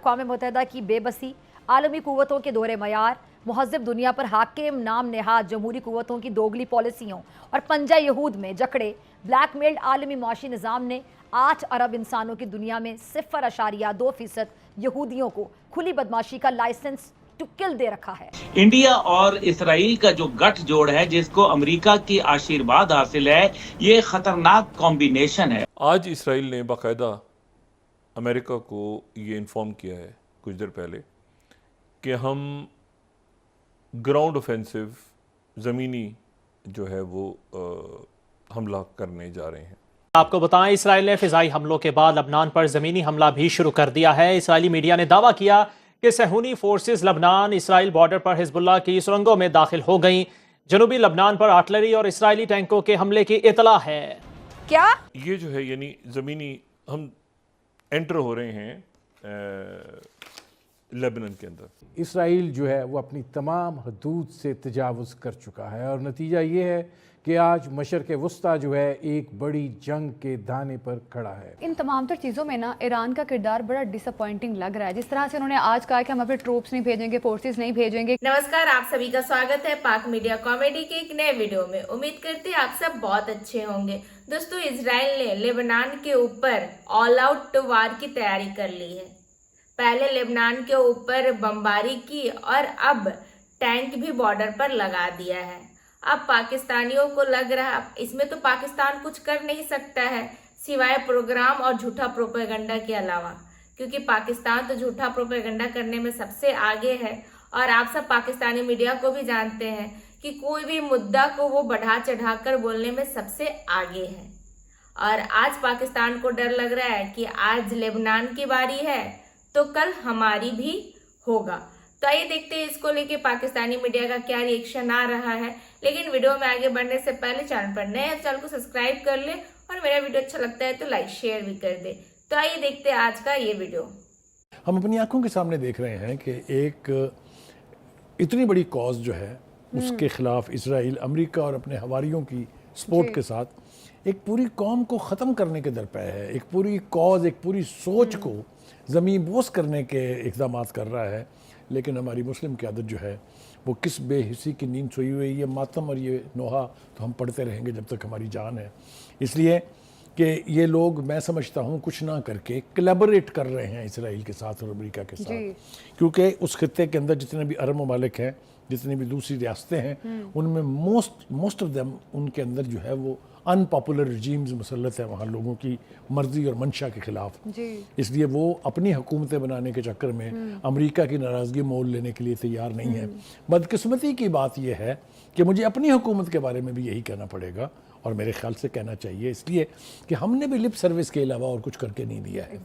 अक़वाम मुत्तहिदा की बेबसी, आलमी क़ुव्वतों के दोहरे मयार, मुहज़्ज़िब दुनिया पर हाकिम नाम नेहाद जमहूरी क़ुव्वतों की दोगली पॉलिसियों और पंजा यहूद में जकड़े ब्लैकमेल्ड आलमी माशी निज़ाम ने 8 अरब इंसानों की दुनिया में 0.2% यहूदियों को खुली बदमाशी का लाइसेंस टू किल दे रखा है। इंडिया और इसराइल का जो गठजोड़ है, जिसको अमेरिका की आशीर्वाद हासिल है, ये खतरनाक कॉम्बिनेशन है। आज इसराइल ने बाकायदा अमेरिका को ये इन्फॉर्म किया है कुछ देर पहले कि हम ग्राउंड ऑफेंसिव ज़मीनी जो है वो हमला करने जा रहे हैं। आपको बताएं, इसराइल ने फ़िज़ाई हमलों के बाद लबनान पर ज़मीनी हमला भी शुरू कर दिया है। इसराइली मीडिया ने दावा किया कि सहूनी फोर्सेस लबनान इसराइल बॉर्डर पर हिजबुल्लाह की सुरंगों में दाखिल हो गईं। जनूबी लबनान पर आर्टिलरी और इसराइली टैंकों के हमले की इतला है। क्या ये जो है यानी ज़मीनी हम एंटर हो रहे हैं लेबनान के अंदर। इसराइल जो है वो अपनी तमाम हदूद से तजावुज़ कर चुका है और नतीजा ये है कि आज मशरक़ वस्ता जो है एक बड़ी जंग के दाने पर खड़ा है। इन तमाम तर चीज़ों में ना ईरान का किरदार बड़ा डिसअपॉइंटिंग लग रहा है। जिस तरह से उन्होंने आज कहा कि हम अपने ट्रूप्स नहीं भेजेंगे, फोर्सेस नहीं भेजेंगे। नमस्कार, आप सभी का स्वागत है पाक मीडिया कॉमेडी के एक नए वीडियो में। उम्मीद करते हैं आप सब बहुत अच्छे होंगे। दोस्तों, इजराइल ने लेबनान के ऊपर ऑल आउट वार की तैयारी कर ली है। पहले लेबनान के ऊपर बमबारी की और अब टैंक भी बॉर्डर पर लगा दिया है। अब पाकिस्तानियों को लग रहा इसमें तो पाकिस्तान कुछ कर नहीं सकता है सिवाय प्रोग्राम और झूठा प्रोपेगेंडा के अलावा, क्योंकि पाकिस्तान तो झूठा प्रोपेगेंडा करने में सबसे आगे है। और आप सब पाकिस्तानी मीडिया को भी जानते हैं कि कोई भी मुद्दा को वो बढ़ा चढ़ाकर बोलने में सबसे आगे है। और आज पाकिस्तान को डर लग रहा है कि आज लेबनान की बारी है तो कल हमारी भी होगा। तो आइए देखते हैं इसको लेके पाकिस्तानी मीडिया का क्या रिएक्शन आ रहा है। लेकिन वीडियो में आगे बढ़ने से पहले चैनल पर नए हैं, चैनल को सब्सक्राइब कर ले और मेरा वीडियो अच्छा लगता है तो लाइक शेयर भी कर दे। तो आइए देखते हैं आज का ये वीडियो। हम अपनी आंखों के सामने देख रहे हैं कि एक इतनी बड़ी कॉज जो है उसके खिलाफ इसराइल अमेरिका और अपने हवारियों की सपोर्ट के साथ एक पूरी कौम को ख़त्म करने के दरपे है। एक पूरी कॉज, एक पूरी सोच को ज़मीन बोस करने के इक़दाम कर रहा है। लेकिन हमारी मुस्लिम क़यादत जो है वो किस बेहिसी की नींद सोई हुई है। ये मातम और ये नोहा तो हम पढ़ते रहेंगे जब तक हमारी जान है। इसलिए कि ये लोग, मैं समझता हूँ, कुछ ना करके कोलैबोरेट कर रहे हैं इसराइल के साथ और अमेरिका के साथ, क्योंकि उस खित्ते के अंदर जितने भी अरब ममालिक हैं, जितनी भी दूसरी रियासतें हैं, उनमें मोस्ट ऑफ देम, उनके अंदर जो है वो अनपॉपुलर रजीम्स मुसल्लत है वहाँ लोगों की मर्जी और मंशा के खिलाफ। इसलिए वो अपनी हुकूमतें बनाने के चक्कर में अमेरिका की नाराज़गी मोल लेने के लिए तैयार नहीं है। बदकिस्मती की बात यह है कि मुझे अपनी हुकूमत के बारे में भी यही कहना पड़ेगा और मेरे ख्याल से कहना चाहिए, इसलिए कि हमने भी लिप सर्विस के अलावा और कुछ करके नहीं दिया है।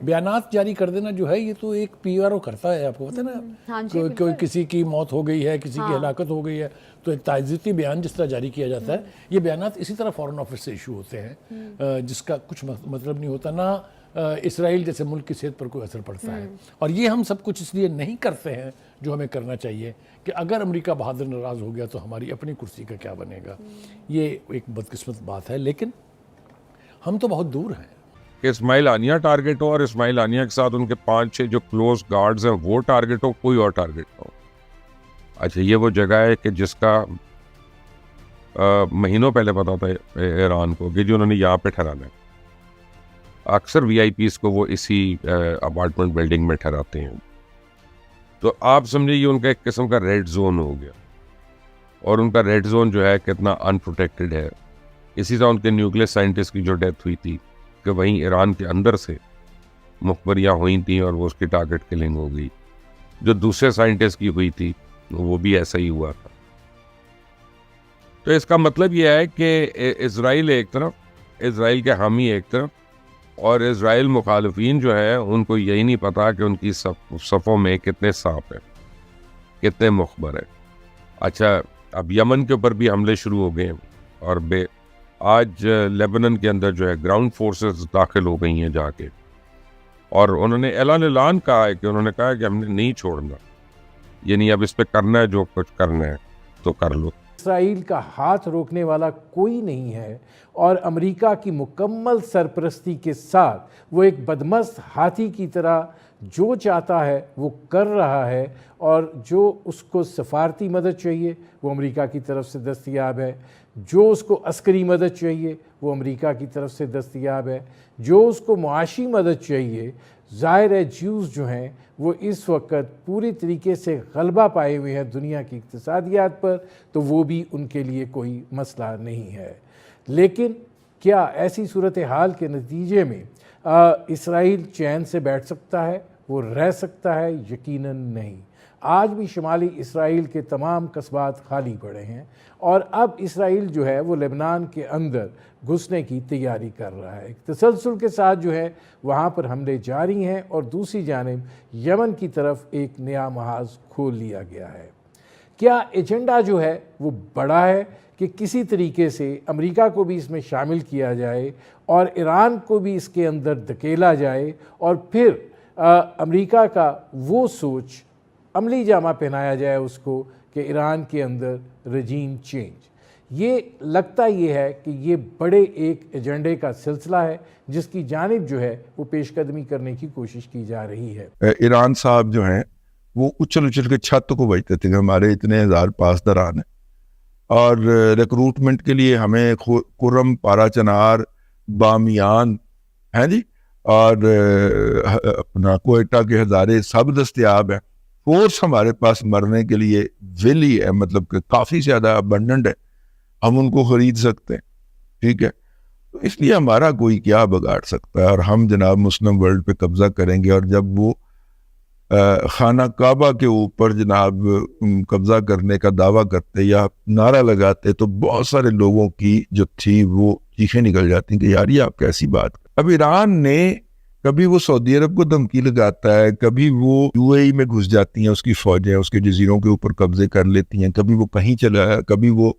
बयानात जारी कर देना जो है ये तो एक PRO करता है, आपको पता है ना। कोई किसी की मौत हो गई है, किसी की हलाकत हो गई है, तो एक ताज़ियती बयान जिस तरह जारी किया जाता है, ये बयानात इसी तरह फॉरेन ऑफिस से इशू होते हैं, जिसका कुछ मतलब नहीं होता ना इसराइल जैसे मुल्क की सेहत पर कोई असर पड़ता है। और ये हम सब कुछ इसलिए नहीं करते हैं जो हमें करना चाहिए कि अगर अमेरिका बहादुर नाराज़ हो गया तो हमारी अपनी कुर्सी का क्या बनेगा। ये एक बदकिस्मत बात है, लेकिन हम तो बहुत दूर हैं। इस्माइल आनिया टारगेट हो और इस्माइल आनिया के साथ उनके 5-6 जो क्लोज गार्ड्स हैं वो टारगेट हो, कोई और टारगेट हो। अच्छा, ये वो जगह है कि जिसका महीनों पहले पता था ईरान को कि जो उन्होंने यहाँ पे ठहराना है। अक्सर VIPs को वो इसी अपार्टमेंट बिल्डिंग में ठहराते हैं। तो आप समझिए ये उनका एक किस्म का रेड जोन हो गया। और उनका रेड जोन जो है कितना अनप्रोटेक्टेड है। इसी तरह उनके न्यूक्लियर साइंटिस्ट की जो डेथ हुई थी कि वहीं ईरान के अंदर से मुखबरियाँ हुई थी और वो उसकी टारगेट किलिंग हो गई। जो दूसरे साइंटिस्ट की हुई थी वो भी ऐसा ही हुआ था। तो इसका मतलब यह है कि इजराइल एक तरफ, इजराइल के हामी एक तरफ, और इजराइल मुखालिफिन जो है उनको यही नहीं पता कि उनकी सफ़ों में कितने सांप हैं, कितने मुखबर हैं। अच्छा, अब यमन के ऊपर भी हमले शुरू हो गए और आज लेबनान के अंदर जो है ग्राउंड फोर्सेस दाखिल हो गई हैं जाके, और उन्होंने ऐलान कहा है कि उन्होंने कहा है कि हमने नहीं छोड़ना, यानी अब इस पे करना है, जो कुछ करना है तो कर लो। इसराइल का हाथ रोकने वाला कोई नहीं है और अमेरिका की मुकम्मल सरपरस्ती के साथ वो एक बदमस्त हाथी की तरह जो चाहता है वो कर रहा है, और जो उसको सफारती मदद चाहिए वो अमेरिका की तरफ से दस्तयाब है, जो उसको अस्करी मदद चाहिए वो अमेरिका की तरफ से दस्तयाब है, जो उसको मुआशी मदद चाहिए, ज़ाहिर है ज्यूज़ जो हैं वो इस वक्त पूरी तरीके से गलबा पाए हुए हैं दुनिया की इक़्तिसादियात पर, तो वो भी उनके लिए कोई मसला नहीं है। लेकिन क्या ऐसी सूरत हाल के नतीजे में इसराइल चैन से बैठ सकता है, वो रह सकता है? यकीनन नहीं। आज भी शुमाली इसराइल के तमाम कस्बात खाली पड़े हैं, और अब इसराइल जो है वो लेबनान के अंदर घुसने की तैयारी कर रहा है। एक तसलसल के साथ जो है वहाँ पर हमले जारी हैं, और दूसरी जानिब यमन की तरफ एक नया महाज खोल लिया गया है। क्या एजेंडा जो है वो बड़ा है कि किसी तरीके से अमेरिका को भी इसमें शामिल किया जाए और ईरान को भी इसके अंदर धकेला जाए, और फिर अमेरिका का वो सोच अमली जामा पहनाया जाए उसको कि ईरान के अंदर रजीम चेंज। ये लगता ये है कि ये बड़े एक एजेंडे का सिलसिला है जिसकी जानिब जो है वो पेशकदमी करने की कोशिश की जा रही है। ईरान साहब जो हैं वो उछल उछल के छत को बजते थे कि हमारे इतने हज़ार पासदारान हैं, और रिक्रूटमेंट के लिए हमें कुर्रम, पारा चनार, बामियान हैं जी, और अपना कोयटा के हज़ारे सब दस्तयाब हैं। फोर्स हमारे पास मरने के लिए विली है, मतलब कि काफ़ी ज़्यादा अबंडेंट है, हम उनको ख़रीद सकते हैं, ठीक है। तो इसलिए हमारा कोई क्या बिगाड़ सकता है, और हम जनाब मुस्लिम वर्ल्ड पे कब्ज़ा करेंगे। और जब वो खाना काबा के ऊपर जनाब कब्ज़ा करने का दावा करते या नारा लगाते, तो बहुत सारे लोगों की जो थी वो चीखें निकल जाती कि यार ये आप कैसी बात। अब ईरान ने कभी वो सऊदी अरब को धमकी लगाता है, कभी वो यूएई में घुस जाती हैं उसकी फौजें, उसके जजीरों के ऊपर कब्जे कर लेती हैं, कभी वो कहीं चला है, कभी वो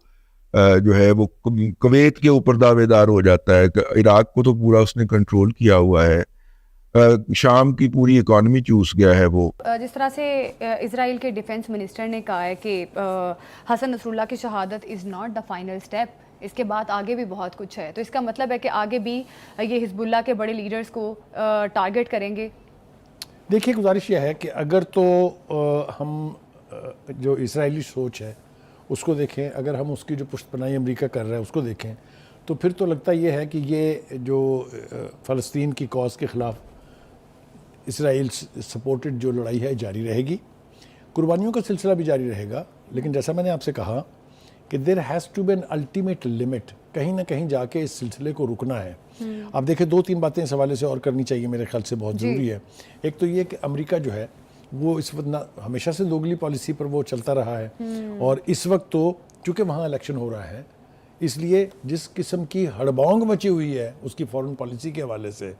जो है वो कुवैत के ऊपर दावेदार हो जाता है। इराक को तो पूरा उसने कंट्रोल किया हुआ है, शाम की पूरी इकॉनमी चूस गया है वो। जिस तरह से इजराइल के डिफेंस मिनिस्टर ने कहा है कि हसन नसरुल्लाह की शहादत is not the final step, इसके बाद आगे भी बहुत कुछ है, तो इसका मतलब है कि आगे भी ये हिजबुल्लाह के बड़े लीडर्स को टारगेट करेंगे। देखिए, गुजारिश यह है कि अगर तो हम जो इसराइली सोच है उसको देखें, अगर हम उसकी जो पुष्टपनाही अमेरिका कर रहा है उसको देखें, तो फिर तो लगता ये है कि ये जो फ़लस्तीन की कॉज के ख़िलाफ़ इसराइल सपोर्टेड जो लड़ाई है जारी रहेगी, कुर्बानियों का सिलसिला भी जारी रहेगा। लेकिन जैसा मैंने आपसे कहा कि there has to be an ultimate limit, कहीं ना कहीं जाके इस सिलसिले को रुकना है। आप देखें, 2-3 बातें इस हवाले से और करनी चाहिए, मेरे ख्याल से बहुत ज़रूरी है। एक तो ये कि अमेरिका जो है वो इस वक्त हमेशा से दोगली पॉलिसी पर वो चलता रहा है, और इस वक्त तो चूँकि वहाँ इलेक्शन हो रहा है, इसलिए जिस किस्म की हड़बौंग मची हुई है उसकी फॉरेन पॉलिसी के हवाले से,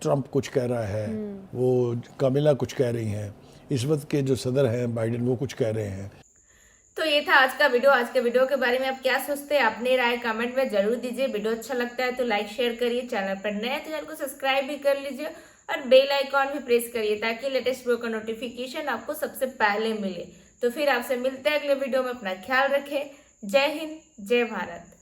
ट्रंप कुछ कह रहा है, वो कामिला कुछ कह रही हैं, इस वक्त के जो सदर हैं बाइडेन वो कुछ कह रहे हैं। तो ये था आज का वीडियो। आज के वीडियो के बारे में आप क्या सोचते हैं, अपनी राय कमेंट में जरूर दीजिए। वीडियो अच्छा लगता है तो लाइक शेयर करिए, चैनल पर नए हैं तो चैनल को सब्सक्राइब भी कर लीजिए, और बेल आइकॉन भी प्रेस करिए ताकि लेटेस्ट वीडियो का नोटिफिकेशन आपको सबसे पहले मिले। तो फिर आपसे मिलते हैं अगले वीडियो में। अपना ख्याल रखें। जय हिंद, जय भारत।